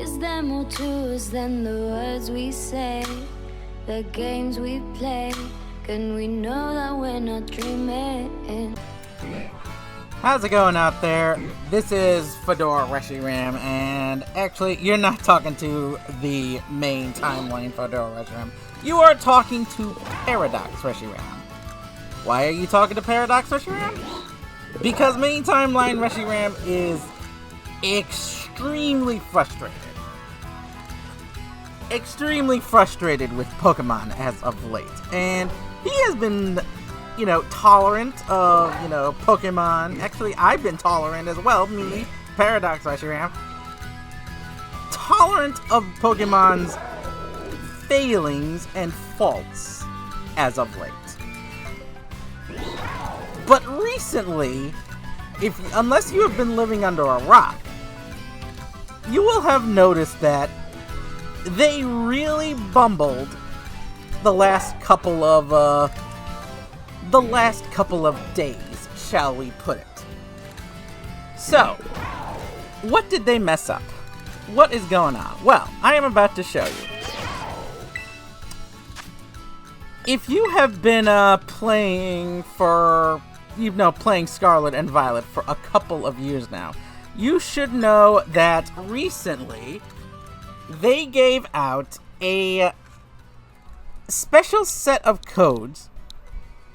Is there more to us than the words we say, the games we play? Can we know that we're not dreaming? How's it going out there? This is Fedora Reshiram, and actually, you're not talking to the main timeline Fedora Reshiram. You are talking to Paradox Reshiram. Why are you talking to Paradox Reshiram? Because main timeline Reshiram is extremely frustrated. Extremely frustrated with Pokemon as of late. And he has been, tolerant of, Pokemon. Actually, I've been tolerant as well, me, Paradox Reshiram. Tolerant of Pokemon's failings and faults as of late. But recently, unless you have been living under a rock, you will have noticed that they really bumbled the last couple of days, shall we put it. So, what did they mess up? What is going on? Well, I am about to show you. If you have been playing Scarlet and Violet for a couple of years now, you should know that recently they gave out a special set of codes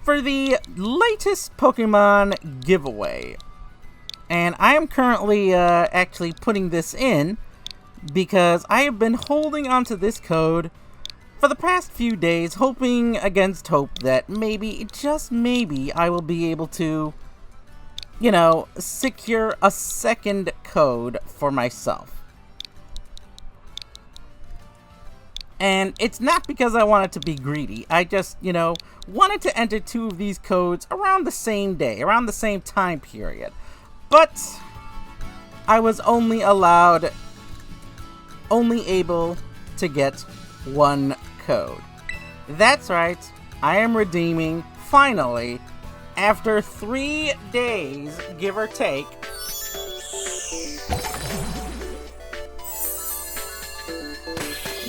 for the latest Pokemon giveaway. And I am currently actually putting this in because I have been holding onto this code for the past few days, hoping against hope that maybe, just maybe, I will be able to, secure a second code for myself. And it's not because I wanted to be greedy. I just, wanted to enter two of these codes around the same day, around the same time period. But I was only able to get one code. That's right, I am redeeming, finally, after 3 days, give or take,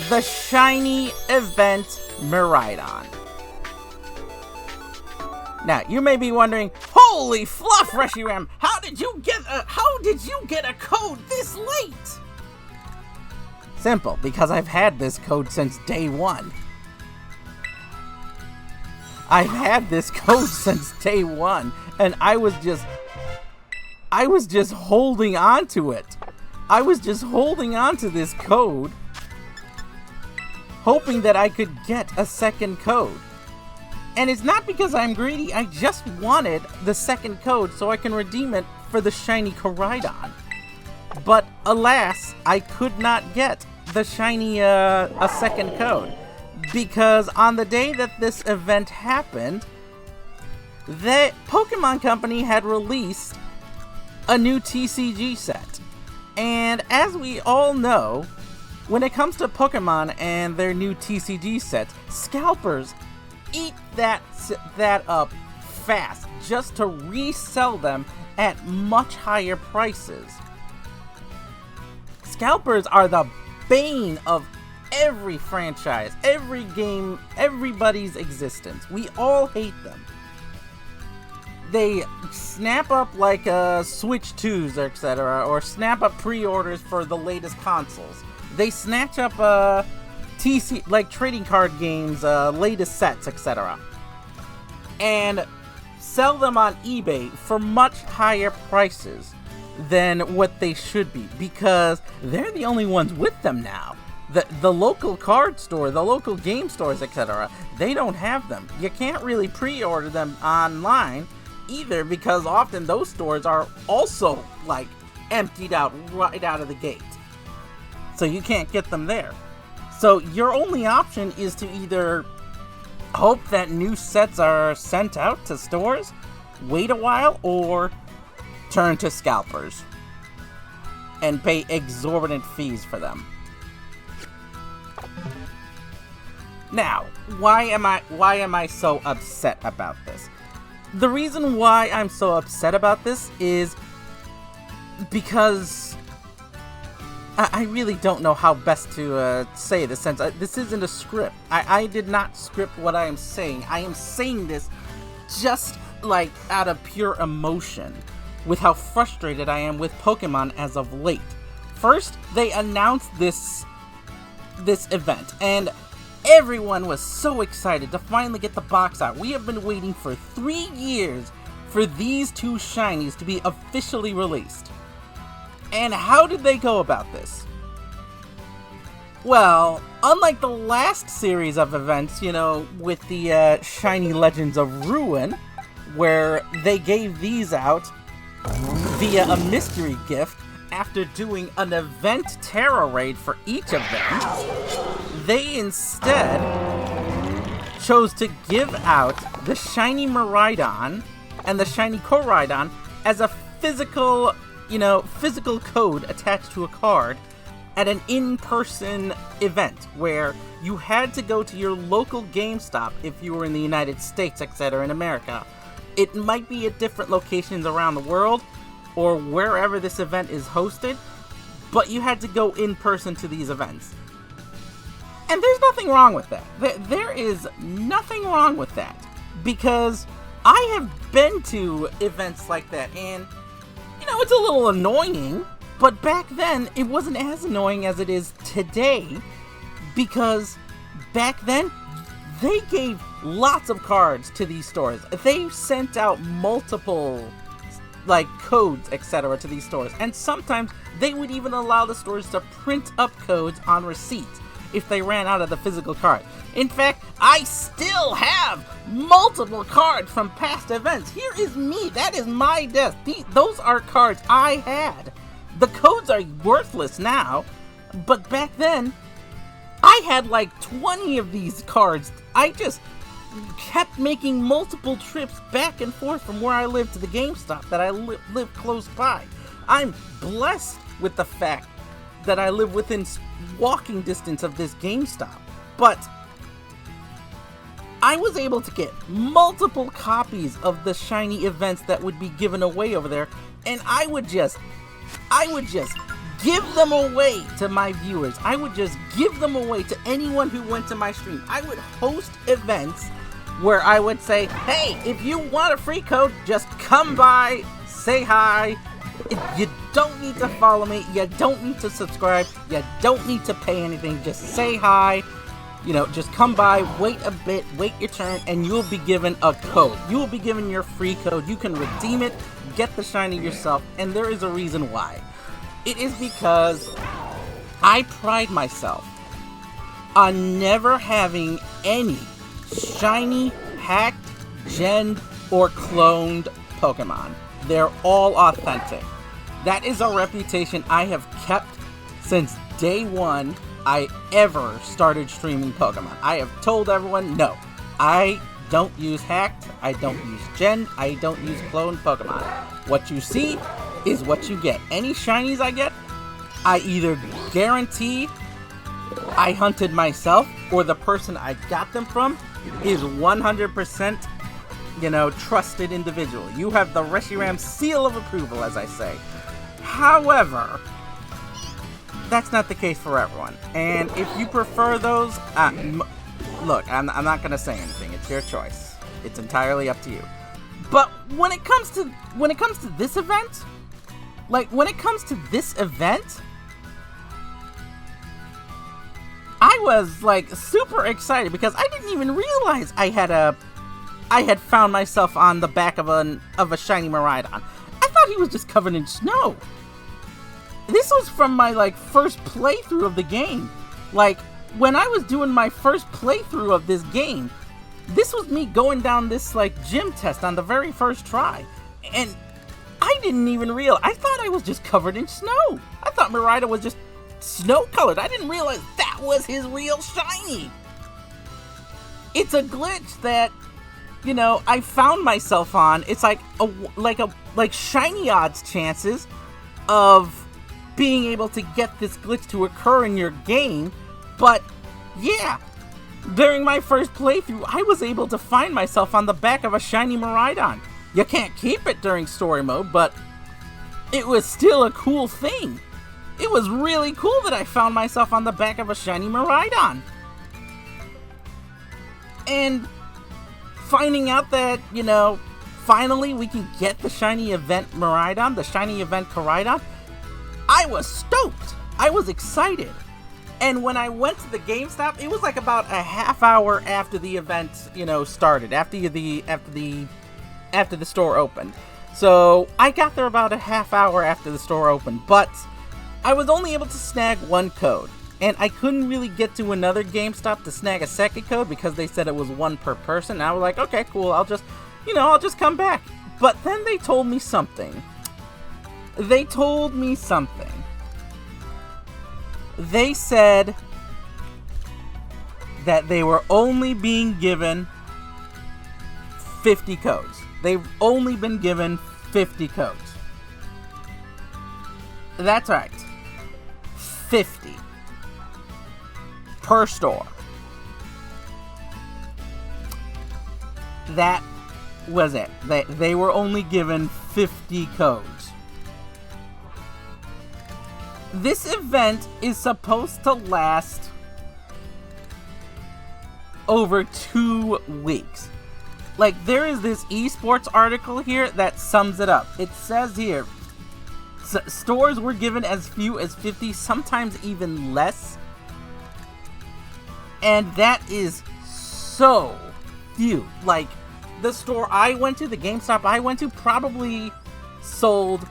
the shiny event Miraidon. Now, you may be wondering, holy fluff, Reshiram, how did you get a code this late? Simple, because I've had this code since day one. I've had this code since day one, and I was just holding on to it. I was just holding on to this code, hoping that I could get a second code. And it's not because I'm greedy, I just wanted the second code so I can redeem it for the shiny Koraidon. But alas, I could not get the shiny, a second code. Because on the day that this event happened, the Pokemon Company had released a new TCG set. And as we all know, when it comes to Pokemon and their new TCG sets, scalpers eat that up fast just to resell them at much higher prices. Scalpers are the bane of every franchise, every game, everybody's existence. We all hate them. They snap up like Switch 2s, etc., or snap up pre-orders for the latest consoles. They snatch up like trading card games, latest sets, etc., and sell them on eBay for much higher prices than what they should be, because they're the only ones with them now. The local card store, the local game stores, etc., they don't have them. You can't really pre-order them online either, because often those stores are also like emptied out right out of the gate. So you can't get them there. So your only option is to either hope that new sets are sent out to stores, wait a while, or turn to scalpers and pay exorbitant fees for them. Now, why am I so upset about this? The reason why I'm so upset about this is because I really don't know how best to say this, since this isn't a script. I did not script what I am saying. I am saying this just like out of pure emotion with how frustrated I am with Pokemon as of late. First, they announced this event, and everyone was so excited to finally get the box art. We have been waiting for 3 years for these 2 shinies to be officially released. And how did they go about this? Well, unlike the last series of events, with the Shiny Legends of Ruin, where they gave these out via a mystery gift after doing an event Terra raid for each of them, they instead chose to give out the Shiny Miraidon and the Shiny Koraidon as a physical code attached to a card at an in-person event where you had to go to your local GameStop if you were in the United States, etc., in America. It might be at different locations around the world or wherever this event is hosted, but you had to go in person to these events. And there's nothing wrong with that. There is nothing wrong with that, because I have been to events like that, and it's a little annoying, but back then it wasn't as annoying as it is today, because back then they gave lots of cards to these stores. They sent out multiple codes, etc., to these stores, and sometimes they would even allow the stores to print up codes on receipts if they ran out of the physical card. In fact, I still have multiple cards from past events. Here is me. That is my desk. Those are cards I had. The codes are worthless now, but back then, I had 20 of these cards. I just kept making multiple trips back and forth from where I lived to the GameStop that I live close by. I'm blessed with the fact that I live within walking distance of this GameStop, but I was able to get multiple copies of the shiny events that would be given away over there, and I would just give them away to my viewers. I would just give them away to anyone who went to my stream. I would host events where I would say, hey, if you want a free code, just come by, say hi. You don't need to follow me. You don't need to subscribe. You don't need to pay anything. Just say hi. Just come by, wait a bit, wait your turn, and you'll be given a code. You will be given your free code. You can redeem it, get the shiny yourself, and there is a reason why. It is because I pride myself on never having any shiny, hacked, gemmed, or cloned Pokemon. They're all authentic. That is a reputation I have kept since day one I ever started streaming Pokemon. I have told everyone, no, I don't use hacked, I don't use gemmed, I don't use cloned Pokemon. What you see is what you get. Any shinies I get, I either guarantee I hunted myself, or the person I got them from is 100% trusted individual. You have the Reshiram seal of approval, as I say. However, that's not the case for everyone. And if you prefer those, look, I'm not going to say anything. It's your choice. It's entirely up to you. But when it comes to this event, I was super excited because I didn't even realize I had found myself on the back of a shiny Miraidon. I thought he was just covered in snow. This was from my first playthrough of the game. When I was doing my first playthrough of this game, this was me going down this gym test on the very first try, and I didn't even realize. I thought I was just covered in snow. I thought Miraidon was just snow colored. I didn't realize that was his real shiny. It's a glitch that I found myself on. It's like shiny odds chances of being able to get this glitch to occur in your game. But yeah, during my first playthrough, I was able to find myself on the back of a shiny Miraidon. You can't keep it during story mode, but it was still a cool thing. it was really cool that I found myself on the back of a shiny Miraidon. And finding out that, finally we can get the shiny event Miraidon, the shiny event Koraidon, I was stoked. I was excited. And when I went to the GameStop, it was like about a half hour after the event, started, after the store opened. So I got there about a half hour after the store opened, but I was only able to snag one code. And I couldn't really get to another GameStop to snag a second code because they said it was one per person. And I was like, okay, cool, I'll just come back. But then they told me something. They said that they were only being given 50 codes. They've only been given 50 codes. That's right. 50. Per store. That was it. They were only given 50 codes. This event is supposed to last over 2 weeks. Like, there is this esports article here that sums it up. It says here, stores were given as few as 50, sometimes even less. And that is so few. Like, the store I went to, the GameStop I went to, probably sold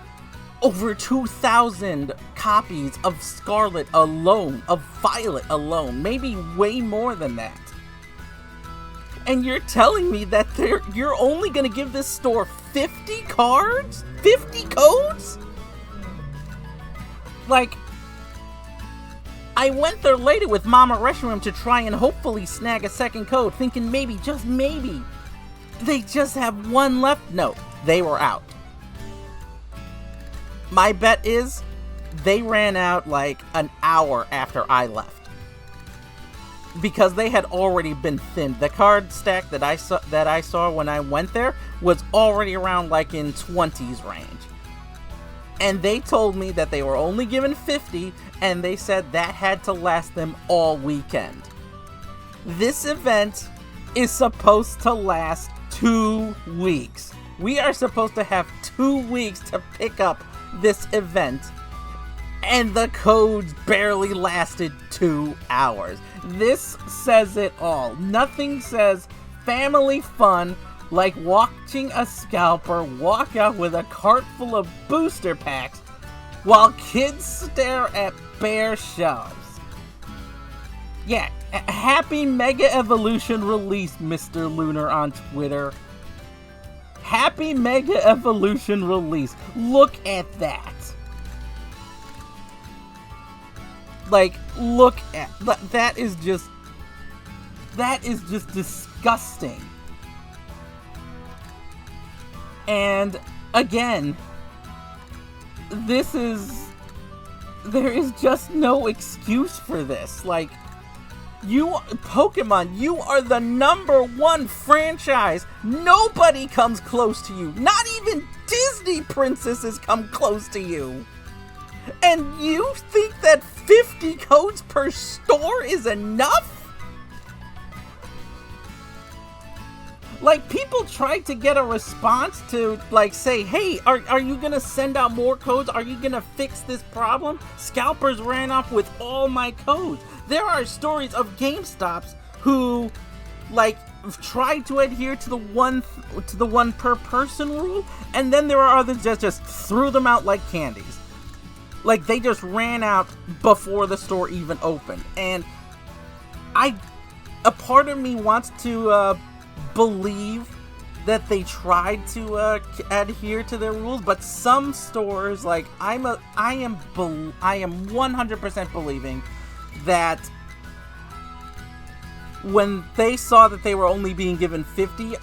over 2,000 copies of Scarlet alone, of Violet alone, maybe way more than that. And you're telling me that you're only gonna give this store 50 cards? 50 codes? Like, I went there later with Mama Reshiram to try and hopefully snag a second code, thinking maybe, just maybe, they just have one left. No, they were out. My bet is they ran out like an hour after I left, because they had already been thinned. The card stack that I saw when I went there was already around like in 20s range. And they told me that they were only given 50, and they said that had to last them all weekend. This event is supposed to last 2 weeks. We are supposed to have 2 weeks to pick up this event, and the codes barely lasted 2 hours. This says it all. Nothing says family fun like watching a scalper walk out with a cart full of booster packs while kids stare at bare shelves. Yeah, happy Mega Evolution release, Mr. Lunar on Twitter. Happy Mega Evolution release. Look at that. Like, look at that is just disgusting. And again, there is just no excuse for this. Like, Pokemon, you are the #1 franchise. Nobody comes close to you. Not even Disney princesses come close to you. And you think that 50 codes per store is enough? Like, people tried to get a response to, like, say, hey, are you gonna send out more codes? Are you gonna fix this problem? Scalpers ran off with all my codes. There are stories of GameStops who, like, tried to adhere to the one per person rule, and then there are others that just threw them out like candies. Like, they just ran out before the store even opened. And a part of me wants to believe that they tried to adhere to their rules, but some stores, like, I am 100% believing that when they saw that they were only being given 50,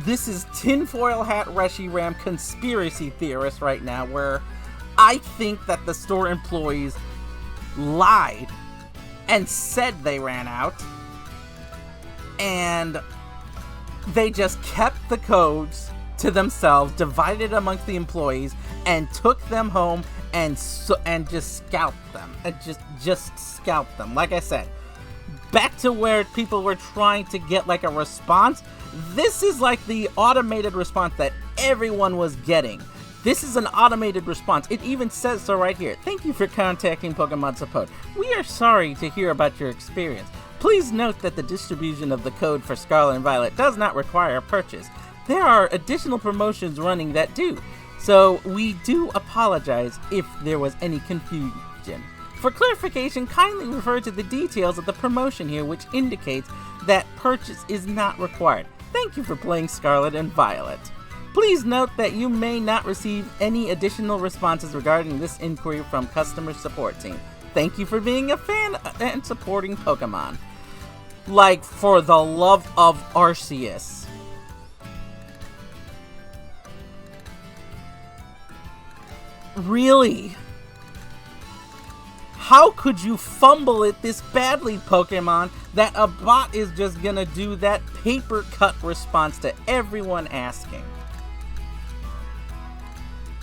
this is tinfoil hat Reshiram conspiracy theorist right now, where I think that the store employees lied and said they ran out, and they just kept the codes to themselves, divided amongst the employees, and took them home and just scalp them. And just scalp them. Like I said, back to where people were trying to get like a response. This is like the automated response that everyone was getting. This is an automated response. It even says so right here. Thank you for contacting Pokemon Support. We are sorry to hear about your experience. Please note that the distribution of the code for Scarlet and Violet does not require a purchase. There are additional promotions running that do. So we do apologize if there was any confusion. For clarification, kindly refer to the details of the promotion here, which indicates that purchase is not required. Thank you for playing Scarlet and Violet. Please note that you may not receive any additional responses regarding this inquiry from customer support team. Thank you for being a fan and supporting Pokemon. Like, for the love of Arceus. Really? How could you fumble it this badly, Pokemon, that a bot is just gonna do that paper cut response to everyone asking?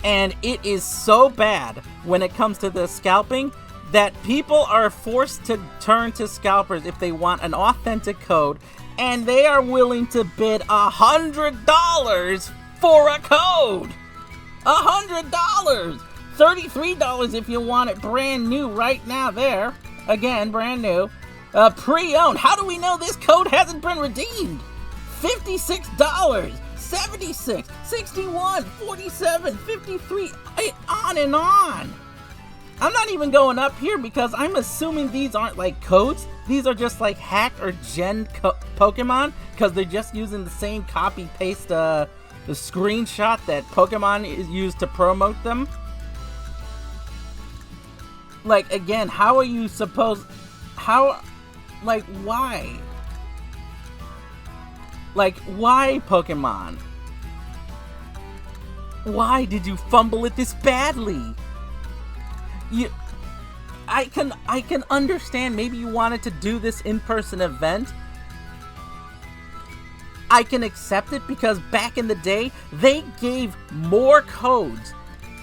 And it is so bad when it comes to the scalping that people are forced to turn to scalpers if they want an authentic code, and they are willing to bid $100 for a code. $100! $33 if you want it brand new right now there. Again, brand new. Pre-owned. How do we know this code hasn't been redeemed? $56, $76, $61, $47, $53, on and on. I'm not even going up here because I'm assuming these aren't like codes. These are just like hack or gen Pokemon because they're just using the same copy-paste the screenshot that Pokemon is used to promote them. Like, again, how are you supposed... How... Like, why? Like, why, Pokemon? Why did you fumble it this badly? I can understand maybe you wanted to do this in-person event. I can accept it because back in the day, they gave more codes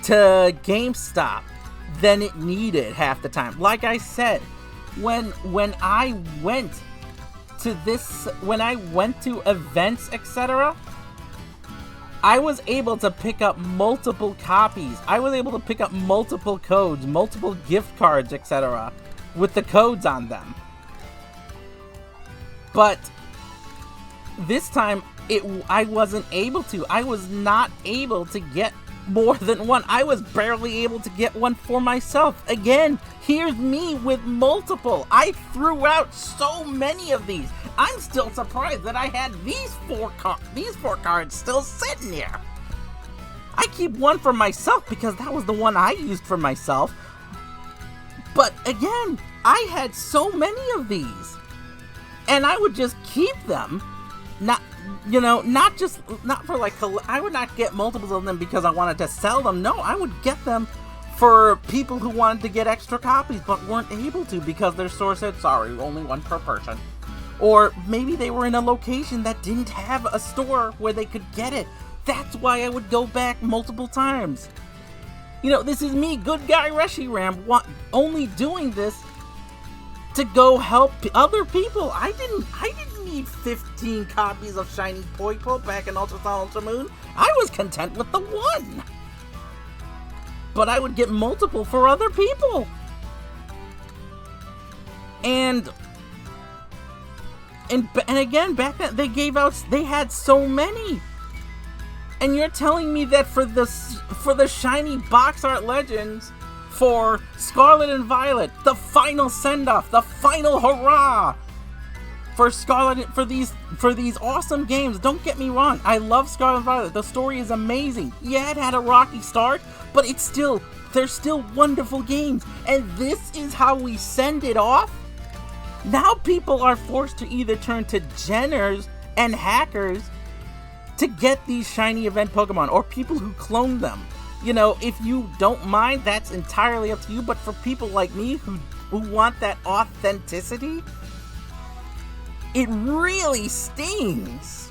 to GameStop than it needed half the time. Like I said, when I went to events, etc., I was able to pick up multiple copies. I was able to pick up multiple codes, multiple gift cards, etc., with the codes on them. But this time, I wasn't able to. I was not able to get more than one. I was barely able to get one for myself. Again, here's me with multiple. I threw out so many of these. I'm still surprised that I had these four cards still sitting here. I keep one for myself because that was the one I used for myself. But again, I had so many of these. And I would just keep them. Not for like, I would not get multiples of them because I wanted to sell them. No, I would get them for people who wanted to get extra copies but weren't able to because their store said, sorry, only one per person. Or maybe they were in a location that didn't have a store where they could get it. That's why I would go back multiple times. This is me, good guy Reshiram, only doing this to go help other people. I didn't need 15 copies of Shiny Poipo back in Ultra Sun, Ultra Moon. I was content with the one. But I would get multiple for other people. And again, back then, they had so many. And you're telling me that for the Shiny Box Art Legends, for Scarlet and Violet, the final send-off, the final hurrah, for Scarlet, for these awesome games. Don't get me wrong, I love Scarlet and Violet. The story is amazing. Yeah, it had a rocky start, but they're still wonderful games. And this is how we send it off? Now people are forced to either turn to genners and hackers to get these shiny event Pokemon, or people who clone them. If you don't mind, that's entirely up to you, but for people like me who want that authenticity, it really stings.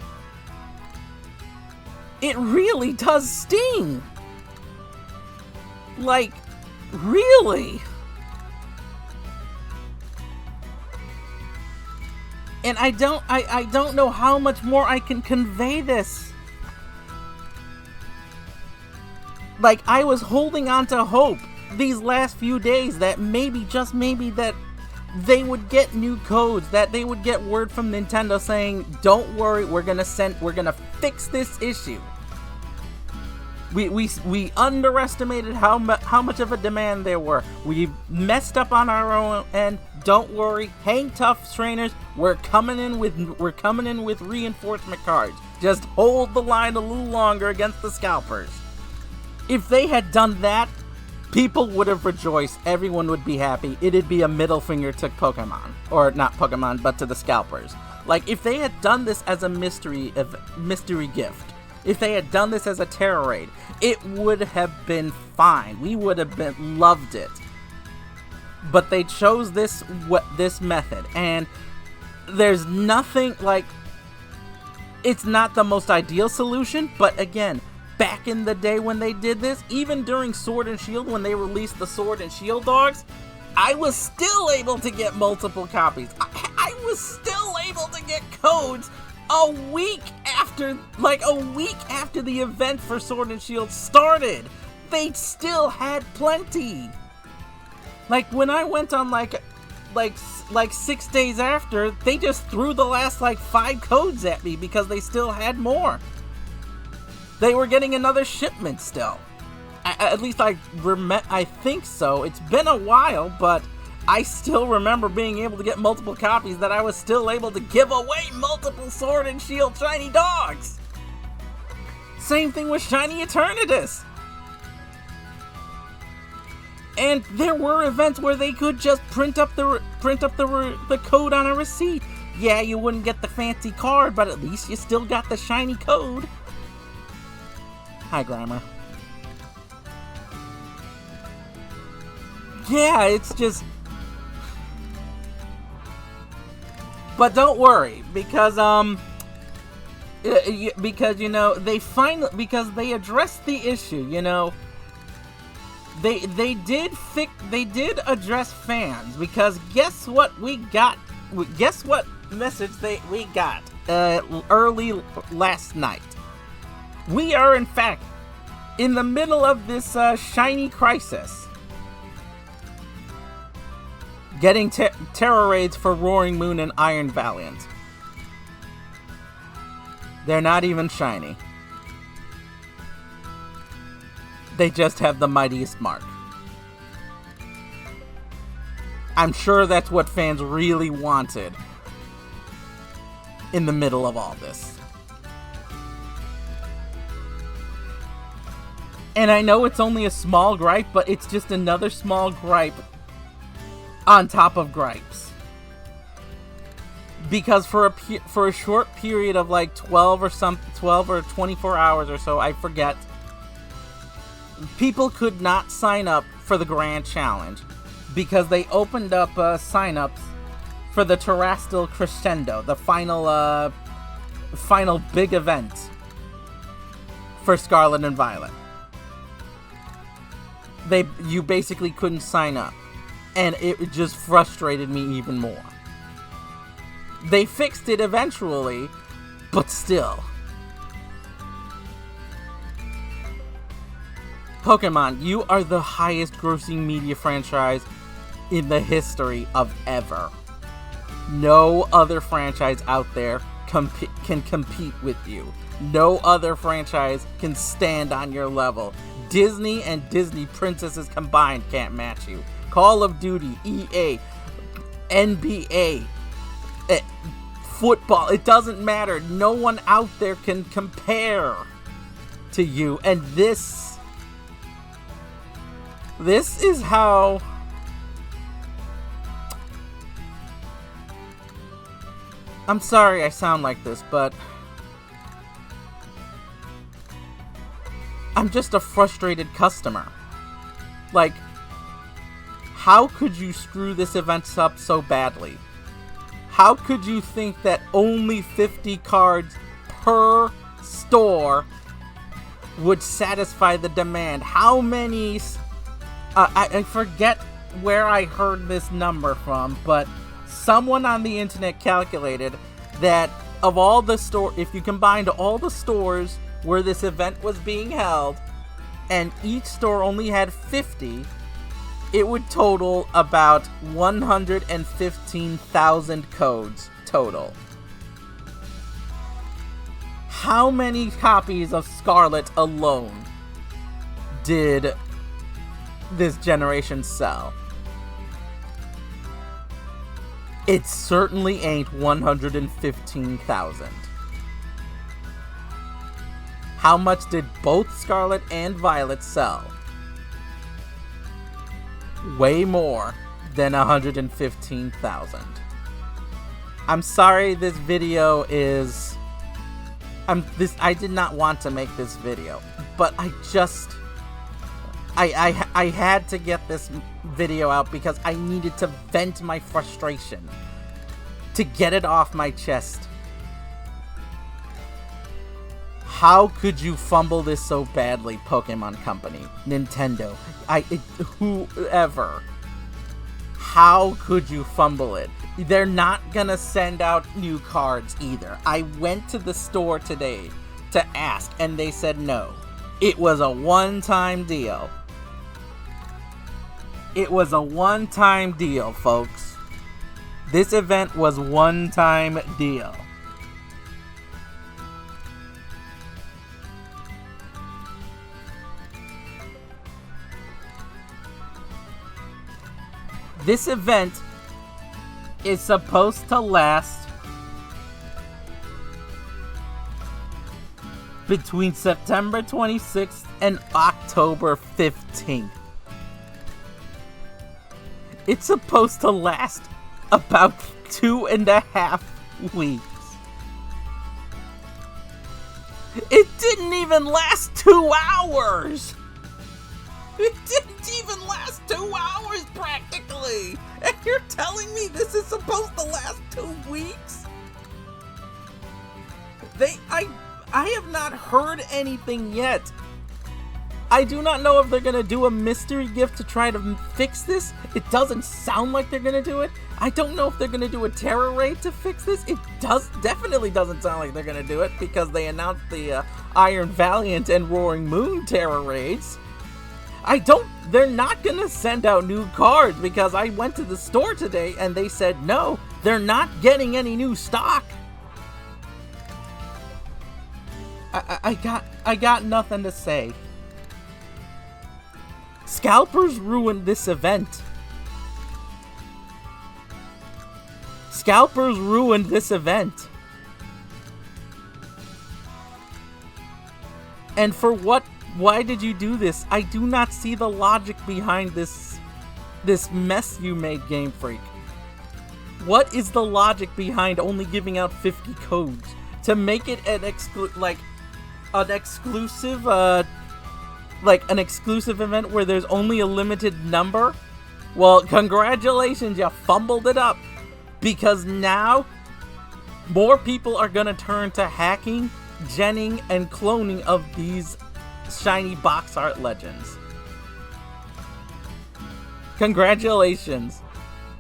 It really does sting. Like, Really? And I don't know how much more I can convey this. Like, I was holding on to hope these last few days that maybe, just maybe, that they would get new codes, that they would get word from Nintendo saying, don't worry, we're gonna fix this issue. We underestimated how much of a demand there were. We messed up on our own end. Don't worry, hang tough, trainers. We're coming in with reinforcement cards. Just hold the line a little longer against the scalpers. If they had done that, people would have rejoiced. Everyone would be happy. It'd be a middle finger to Pokemon, or not Pokemon, but to the scalpers. Like, if they had done this as a mystery gift. If they had done this as a terror raid, it would have been fine. We would have loved it. But they chose this method, and there's nothing, like, it's not the most ideal solution, but again, back in the day when they did this, even during Sword and Shield, when they released the Sword and Shield dogs, I was still able to get multiple copies. I was still able to get codes a week after the event for Sword and Shield started. They still had plenty. Like, when I went on like 6 days after, they just threw the last 5 codes at me because they still had more. They were getting another shipment still. At least I think so. It's been a while, but I still remember being able to get multiple copies, that I was still able to give away multiple Sword and Shield shiny dogs. Same thing with Shiny Eternatus. And there were events where they could just print up the code on a receipt. Yeah, you wouldn't get the fancy card, but at least you still got the shiny code. Hi, Grammar. Yeah, it's just... But don't worry, because they addressed the issue, They did address fans, because guess what we got? Guess what message we got early last night? We are, in fact, in the middle of this shiny crisis. Getting terror raids for Roaring Moon and Iron Valiant. They're not even shiny. They just have the mightiest mark. I'm sure that's what fans really wanted in the middle of all this. And I know it's only a small gripe, but it's just another small gripe on top of gripes. Because for a short period of 12 or 24 hours or so, I forget, people could not sign up for the Grand Challenge because they opened up sign-ups for the Terrestrial Crescendo, the final big event for Scarlet and Violet. You basically couldn't sign up, and it just frustrated me even more. They fixed it eventually, but still. Pokemon, you are the highest grossing media franchise in the history of ever. No other franchise out there can compete with you. No other franchise can stand on your level. Disney and Disney princesses combined can't match you. Call of Duty, EA, NBA, football, it doesn't matter. No one out there can compare to you. And this is how... I'm sorry I sound like this, but I'm just a frustrated customer. Like, how could you screw this event up so badly? How could you think that only 50 cards per store would satisfy the demand? How many I forget where I heard this number from, but someone on the internet calculated that of all the if you combined all the stores where this event was being held, and each store only had 50, it would total about 115,000 codes total. How many copies of Scarlet alone did this generation sell? It certainly ain't 115,000. How much did both Scarlet and Violet sell? Way more than 115,000. I'm sorry this video is... I did not want to make this video, but I had to get this video out because I needed to vent my frustration, to get it off my chest. How could you fumble this so badly, Pokemon Company, Nintendo, whoever? How could you fumble it? They're not gonna send out new cards either. I went to the store today to ask, and they said no. It was a one-time deal. It was a one-time deal, folks. This event was one-time deal. This event is supposed to last between September 26th and October 15th. It's supposed to last about 2.5 weeks. It didn't even last 2 hours! It didn't even last 2 hours, practically! And you're telling me this is supposed to last 2 weeks? I have not heard anything yet. I do not know if they're gonna do a mystery gift to try to fix this. It doesn't sound like they're gonna do it. I don't know if they're gonna do a terror raid to fix this. It definitely doesn't sound like they're gonna do it because they announced the Iron Valiant and Roaring Moon terror raids. They're not gonna send out new cards because I went to the store today and they said no, they're not getting any new stock. I got nothing to say. Scalpers ruined this event. Scalpers ruined this event. And for what? Why did you do this? I do not see the logic behind this mess you made, Game Freak. What is the logic behind only giving out 50 codes? To make it an exclusive event where there's only a limited number? Well, congratulations, you fumbled it up. Because now, more people are gonna turn to hacking, genning, and cloning of these shiny box art legends. Congratulations.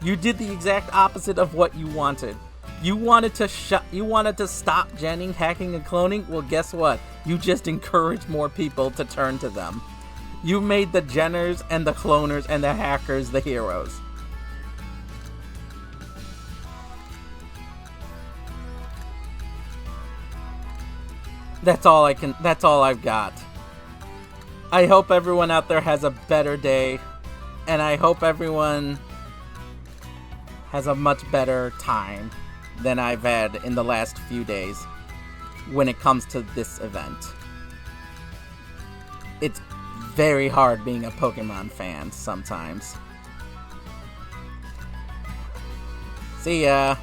You did the exact opposite of what you wanted. You wanted to stop genning, hacking, and cloning? Well, guess what? You just encouraged more people to turn to them. You made the genners and the cloners and the hackers the heroes. That's all I've got. I hope everyone out there has a better day, and I hope everyone has a much better time than I've had in the last few days when it comes to this event. It's very hard being a Pokemon fan sometimes. See ya!